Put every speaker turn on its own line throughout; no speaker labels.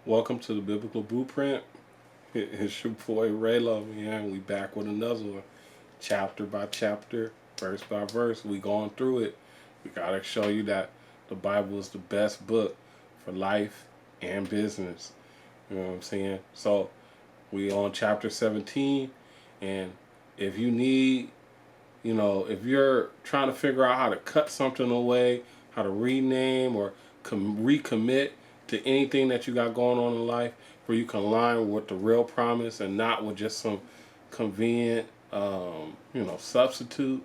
Welcome to the Biblical Blueprint. It's your boy Reylo, man. We back with another one. Chapter by chapter, verse by verse. We going through it. We gotta show you that the Bible is the best book for life and business. You know what I'm saying? So we on chapter 17, and if you need, if you're trying to figure out how to cut something away, how to rename or recommit to anything that you got going on in life, where you can align with the real promise and not with just some convenient, substitute,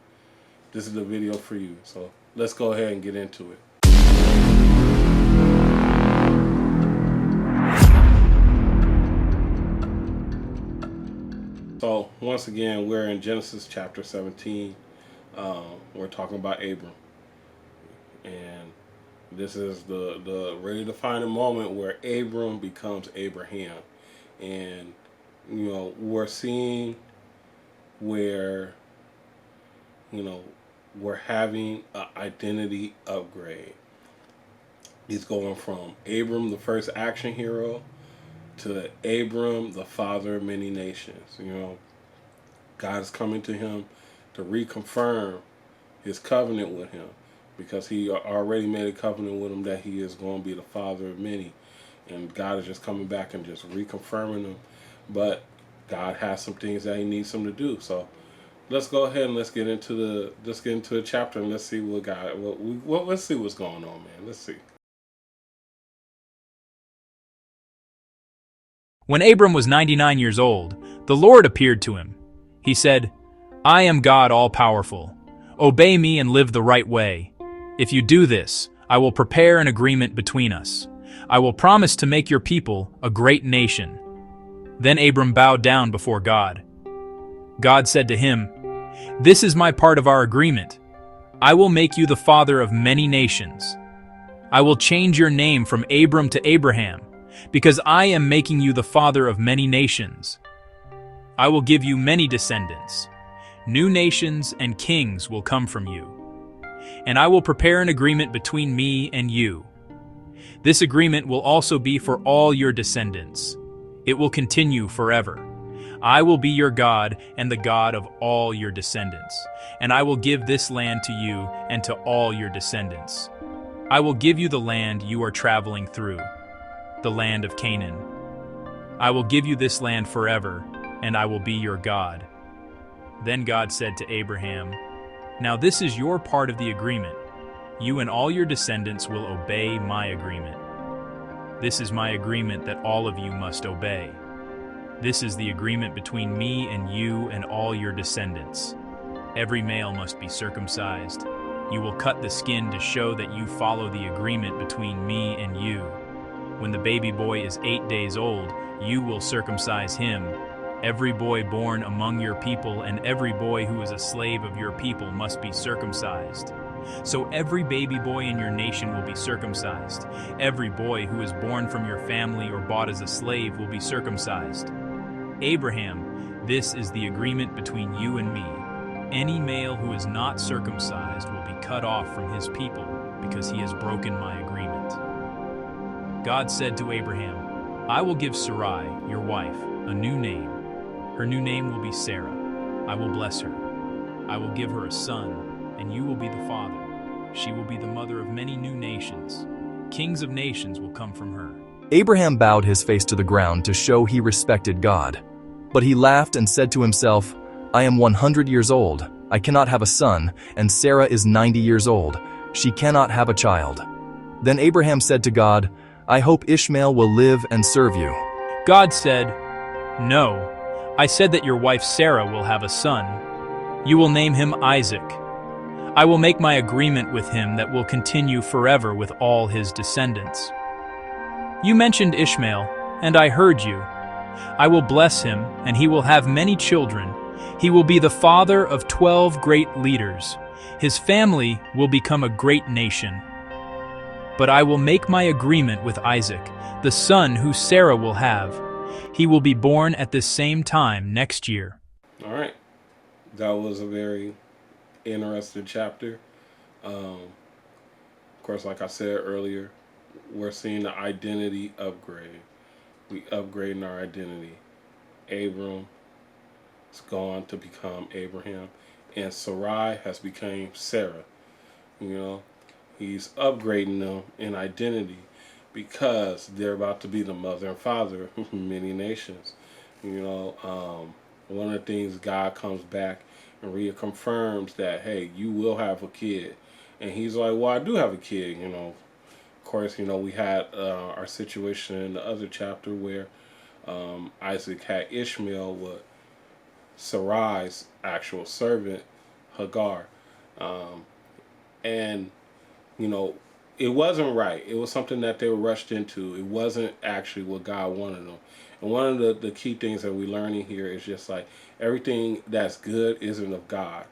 this is the video for you. So let's go ahead and get into it. So once again, we're in Genesis chapter 17. We're talking about Abram, and this is the redefine moment where Abram becomes Abraham, and we're seeing where we're having an identity upgrade. He's going from Abram, the first action hero, to Abram, the father of many nations. God is coming to him to reconfirm his covenant with him, because he already made a covenant with him that he is going to be the father of many, and God is just coming back and just reconfirming him. But God has some things that he needs him to do. So let's go ahead and let's get into the chapter, and let's see let's see what's going on, man. Let's see.
When Abram was 99 years old, the Lord appeared to him. He said, "I am God all-powerful. Obey me and live the right way. If you do this, I will prepare an agreement between us. I will promise to make your people a great nation." Then Abram bowed down before God. God said to him, "This is my part of our agreement. I will make you the father of many nations. I will change your name from Abram to Abraham, because I am making you the father of many nations. I will give you many descendants. New nations and kings will come from you. And I will prepare an agreement between me and you. This agreement will also be for all your descendants. It will continue forever. I will be your God and the God of all your descendants. And I will give this land to you and to all your descendants. I will give you the land you are traveling through, the land of Canaan. I will give you this land forever, and I will be your God." Then God said to Abraham, "Now this is your part of the agreement. You and all your descendants will obey my agreement. This is my agreement that all of you must obey. This is the agreement between me and you and all your descendants. Every male must be circumcised. You will cut the skin to show that you follow the agreement between me and you. When the baby boy is 8 days old, you will circumcise him. Every boy born among your people and every boy who is a slave of your people must be circumcised. So every baby boy in your nation will be circumcised. Every boy who is born from your family or bought as a slave will be circumcised. Abraham, this is the agreement between you and me. Any male who is not circumcised will be cut off from his people because he has broken my agreement." God said to Abraham, "I will give Sarai, your wife, a new name. Her new name will be Sarah. I will bless her. I will give her a son, and you will be the father. She will be the mother of many new nations. Kings of nations will come from her."
Abraham bowed his face to the ground to show he respected God. But he laughed and said to himself, "I am 100 years old. I cannot have a son, and Sarah is 90 years old. She cannot have a child." Then Abraham said to God, "I hope Ishmael will live and serve you."
God said, "No, I said that your wife Sarah will have a son. You will name him Isaac. I will make my agreement with him that will continue forever with all his descendants. You mentioned Ishmael, and I heard you. I will bless him, and he will have many children. He will be the father of 12 great leaders. His family will become a great nation. But I will make my agreement with Isaac, the son who Sarah will have. He will be born at the same time next year."
All right, that was a very interesting chapter. Of course, like I said earlier, we're seeing the identity upgrade. We upgrading our identity. Abram is gone to become Abraham, and Sarai has become Sarah. You know, he's upgrading them in identity because they're about to be the mother and father of many nations. You know, one of the things God comes back and reconfirms that, hey, you will have a kid. And he's like, well, I do have a kid. You know, of course, you know, we had our situation in the other chapter where Isaac had Ishmael with Sarai's actual servant, Hagar. Um, and you know, it wasn't right. It was something that they were rushed into. It wasn't actually what God wanted them. And one of the key things that we're learning here is just like everything that's good isn't of God.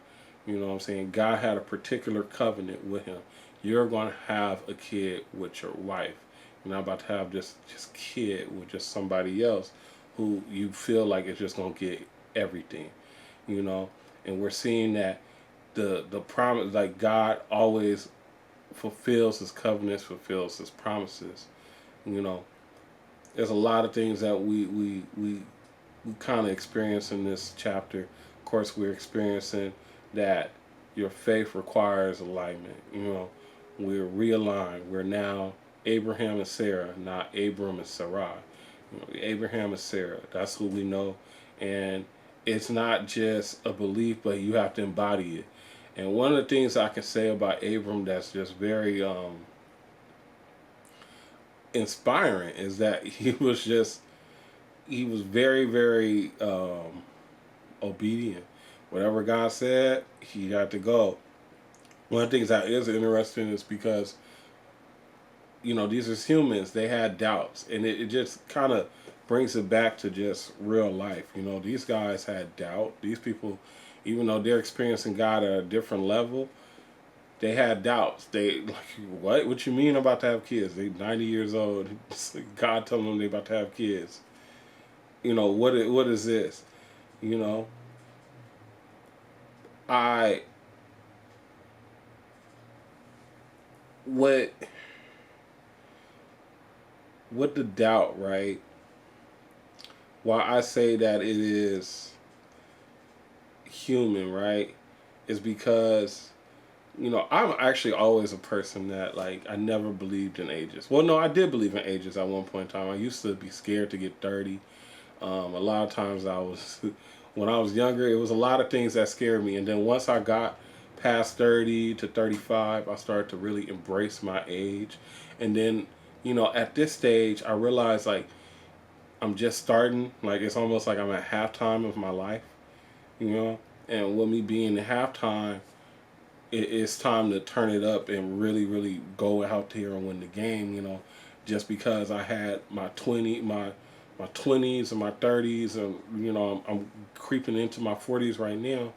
You know what I'm saying? God had a particular covenant with him. You're going to have a kid with your wife. You're not about to have just kid with just somebody else who you feel like is just going to get everything. You know? And we're seeing that the promise, like God always fulfills his covenants, fulfills his promises. You know, there's a lot of things that we kind of experience in this chapter. Of course, we're experiencing that your faith requires alignment. You know, we're realigned. We're now Abraham and Sarah, not Abram and Sarai. You know, Abraham and Sarah. That's who we know, and it's not just a belief, but you have to embody it. And one of the things I can say about Abram that's just very inspiring is that he was very, very obedient. Whatever God said, he had to go. One of the things that is interesting is because, you know, these are humans. They had doubts. And it just kind of brings it back to just real life. You know, these guys had doubt. These people, even though they're experiencing God at a different level, they had doubts. They like, what you mean about to have kids? They 90 years old. God telling them they about to have kids. You know, what is this? You know, I what the doubt, right? Why I say that it is human, right, is because, you know, I'm actually always a person that, like, I never believed in ages. Well, no, I did believe in ages at one point in time. I used to be scared to get 30. A lot of times when I was younger, it was a lot of things that scared me. And then once I got past 30 to 35, I started to really embrace my age. And then, you know, at this stage, I realized, like, I'm just starting. Like, it's almost like I'm at halftime of my life, you know? And with me being at halftime, it's time to turn it up and really, really go out there and win the game, you know? Just because I had my 20s and my 30s, and, you know, I'm creeping into my 40s right now,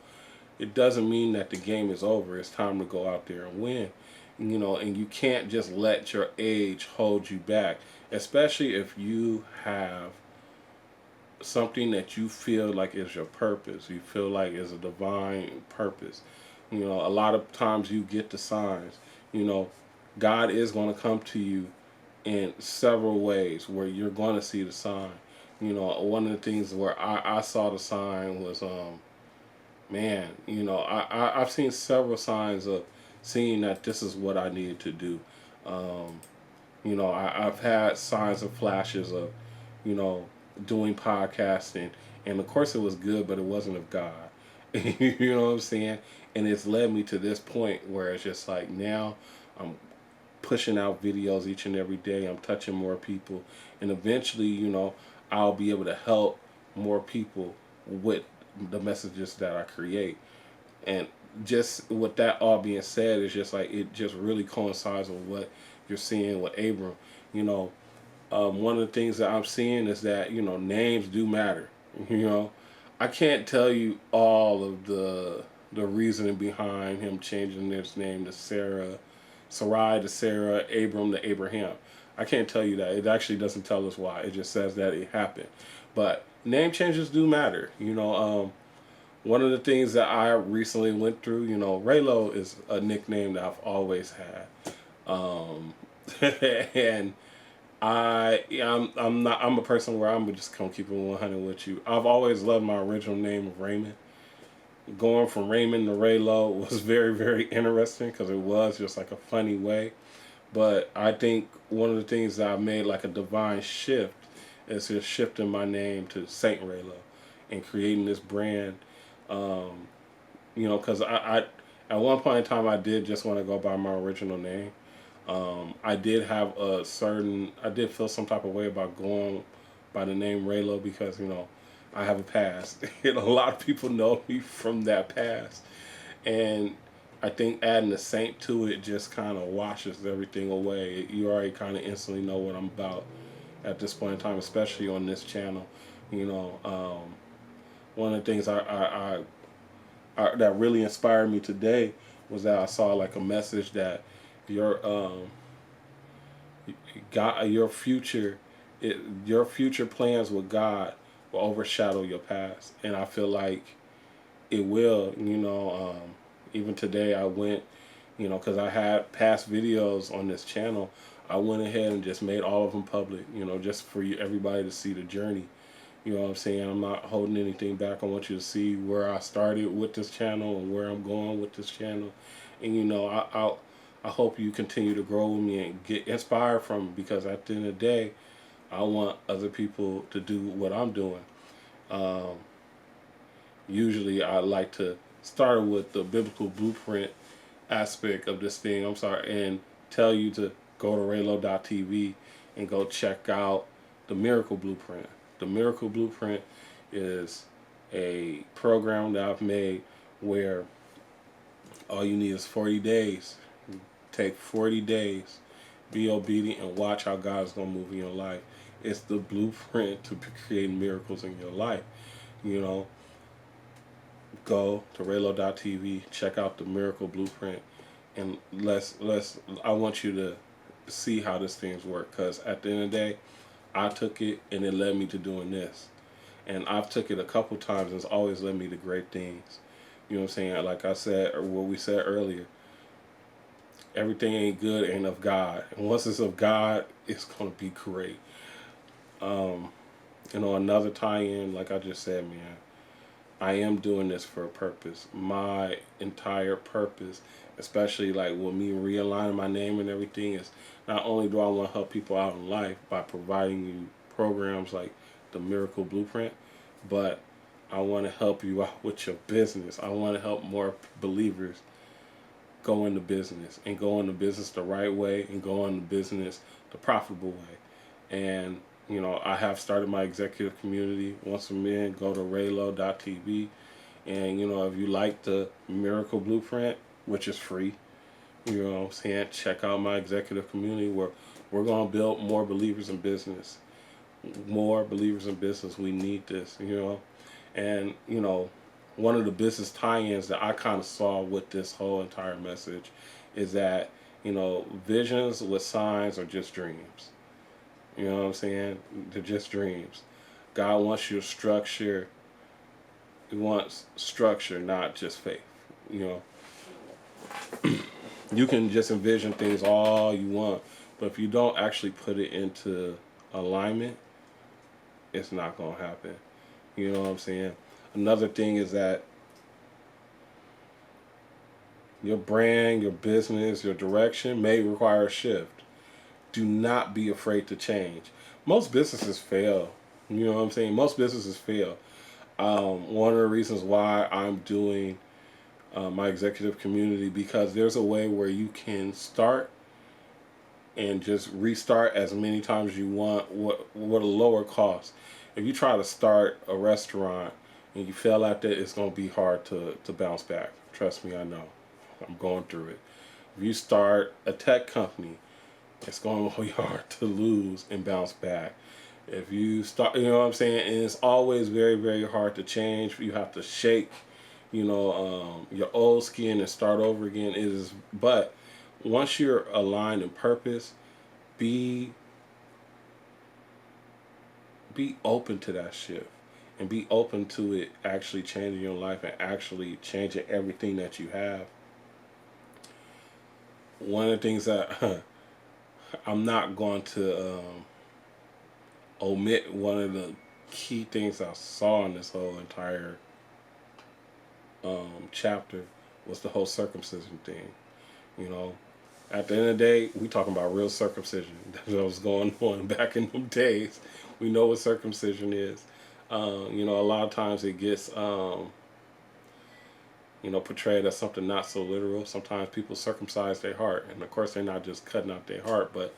it doesn't mean that the game is over. It's time to go out there and win. You know, and you can't just let your age hold you back, especially if you have something that you feel like is your purpose. You feel like is a divine purpose. You know, a lot of times you get the signs. You know, God is going to come to you in several ways where you're going to see the sign. You know, one of the things where I saw the sign was, man, you know, I've seen several signs of seeing that this is what I needed to do. You know, I've had signs of flashes of, you know, doing podcasting. And of course it was good, but it wasn't of God. You know what I'm saying? And it's led me to this point where it's just like now I'm pushing out videos each and every day. I'm touching more people. And eventually, you know, I'll be able to help more people with the messages that I create. And just with that all being said, it's just like it just really coincides with what you're seeing with Abram. You know, one of the things that I'm seeing is that, you know, names do matter. You know, I can't tell you all of the reasoning behind him changing his name to Sarai to Sarah, Abram to Abraham. I can't tell you that. It actually doesn't tell us why. It just says that it happened. But name changes do matter. You know, one of the things that I recently went through, you know, Reylo is a nickname that I've always had. And I'm a person where I'm just gonna keep it 100 with you. I've always loved my original name of Raymond. Going from Raymond to Reylo was very, very interesting because it was just like a funny way. But I think one of the things that I made like a divine shift is just shifting my name to Saint Reylo and creating this brand. Um, because I at one point in time I did just want to go by my original name. I did have I did feel some type of way about going by the name Reylo because I have a past, and a lot of people know me from that past, and I think adding the saint to it just kind of washes everything away. You already kind of instantly know what I'm about at this point in time, especially on this channel. You know, one of the things that really inspired me today was that I saw like a message that your God, your future plans with God will overshadow your past, and I feel like it will. Even today I went, because I had past videos on this channel. I went ahead and just made all of them public, just for everybody to see the journey. You know what I'm saying? I'm not holding anything back. I want you to see where I started with this channel and where I'm going with this channel. And I hope you continue to grow with me and get inspired from me, because at the end of the day, I want other people to do what I'm doing. Um, Usually I like to start with the biblical blueprint aspect of this thing. I'm sorry, and tell you to go to Reylo.tv and go check out the Miracle Blueprint. The Miracle Blueprint is a program that I've made where all you need is 40 days. Take 40 days, be obedient, and watch how God's going to move in your life. It's the blueprint to create miracles in your life. You know, go to Reylo.tv, check out the Miracle Blueprint, and I want you to see how this things work, because at the end of the day, I took it and it led me to doing this. And I've took it a couple times and it's always led me to great things. You know what I'm saying? Like I said, or what we said earlier, everything ain't good ain't of God. And once it's of God, it's going to be great. Another tie-in, like I just said, man, I am doing this for a purpose. My entire purpose, especially like with me realigning my name and everything, is not only do I want to help people out in life by providing you programs like the Miracle Blueprint, but I want to help you out with your business. I want to help more believers go into business and go into business the right way and go into business the profitable way. And I have started my executive community. Once again, go to Reylo.tv. And, if you like the Miracle Blueprint, which is free, what I'm saying, check out my executive community where we're going to build more believers in business. More believers in business. We need this, And, one of the business tie-ins that I kind of saw with this whole entire message is that, visions with signs are just dreams. You know what I'm saying? They're just dreams. God wants you to structure. He wants structure, not just faith. You can just envision things all you want, but if you don't actually put it into alignment, it's not going to happen. You know what I'm saying? Another thing is that your brand, your business, your direction may require a shift. Do not be afraid to change. Most businesses fail. You know what I'm saying? Most businesses fail. One of the reasons why I'm doing my executive community, because there's a way where you can start and just restart as many times as you want what a lower cost. If you try to start a restaurant and you fail at that, it's going to be hard to bounce back. Trust me, I know. I'm going through it. If you start a tech company, it's going to be hard to lose and bounce back. If you start, you know what I'm saying? And it's always very, very hard to change. You have to shake, your old skin and start over again. But once you're aligned in purpose, be open to that shift and be open to it actually changing your life and actually changing everything that you have. One of the things that I'm not going to omit one of the key things I saw in this whole entire chapter was the whole circumcision thing. You know, at the end of the day, we talking about real circumcision. That's what was going on back in them days. We know what circumcision is. You know, a lot of times it gets, you know, portrayed as something not so literal. Sometimes people circumcise their heart. And of course, they're not just cutting out their heart, but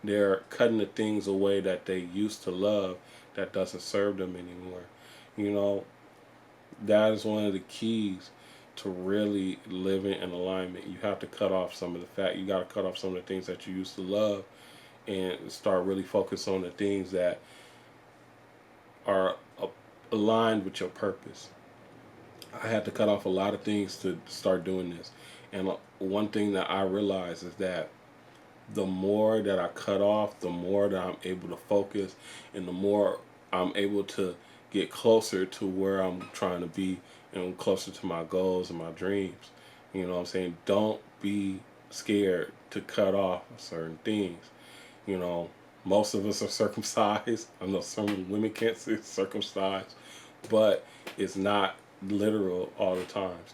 they're cutting the things away that they used to love that doesn't serve them anymore. You know, that is one of the keys to really living in alignment. You have to cut off some of the fat. You got to cut off some of the things that you used to love and start really focus on the things that are aligned with your purpose. I had to cut off a lot of things to start doing this. And one thing that I realized is that the more that I cut off, the more that I'm able to focus, and the more I'm able to get closer to where I'm trying to be and closer to my goals and my dreams. You know what I'm saying? Don't be scared to cut off certain things. You know, most of us are circumcised. I know some women can't say circumcised, but it's not literal all the times.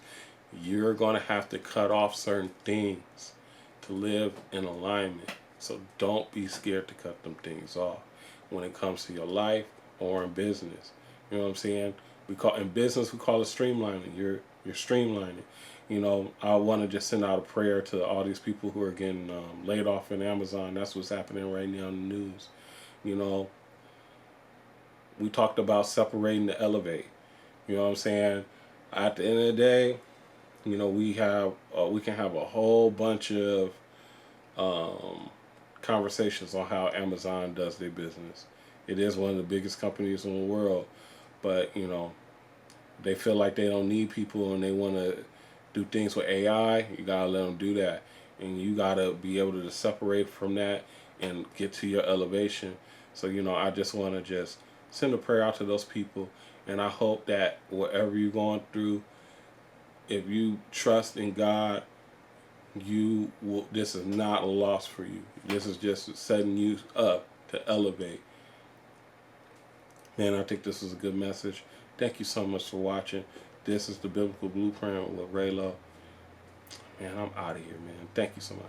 You're going to have to cut off certain things to live in alignment. So don't be scared to cut them things off when it comes to your life or in business. You know what I'm saying? In business we call it streamlining. You're streamlining. You know, I want to just send out a prayer to all these people who are getting laid off in Amazon. That's what's happening right now in the news. You know, we talked about separating to elevate. You know what I'm saying? At the end of the day, you know, we can have a whole bunch of conversations on how Amazon does their business. It is one of the biggest companies in the world, but you know, they feel like they don't need people and they want to do things with AI. You gotta let them do that, and you gotta be able to separate from that and get to your elevation. So you know, I just want to just send a prayer out to those people, and I hope that whatever you're going through, if you trust in God, you will. This is not a loss for you. This is just setting you up to elevate. Man, I think this is a good message. Thank you so much for watching. This is the Biblical Blueprint with Reylo. Man, I'm out of here, man. Thank you so much.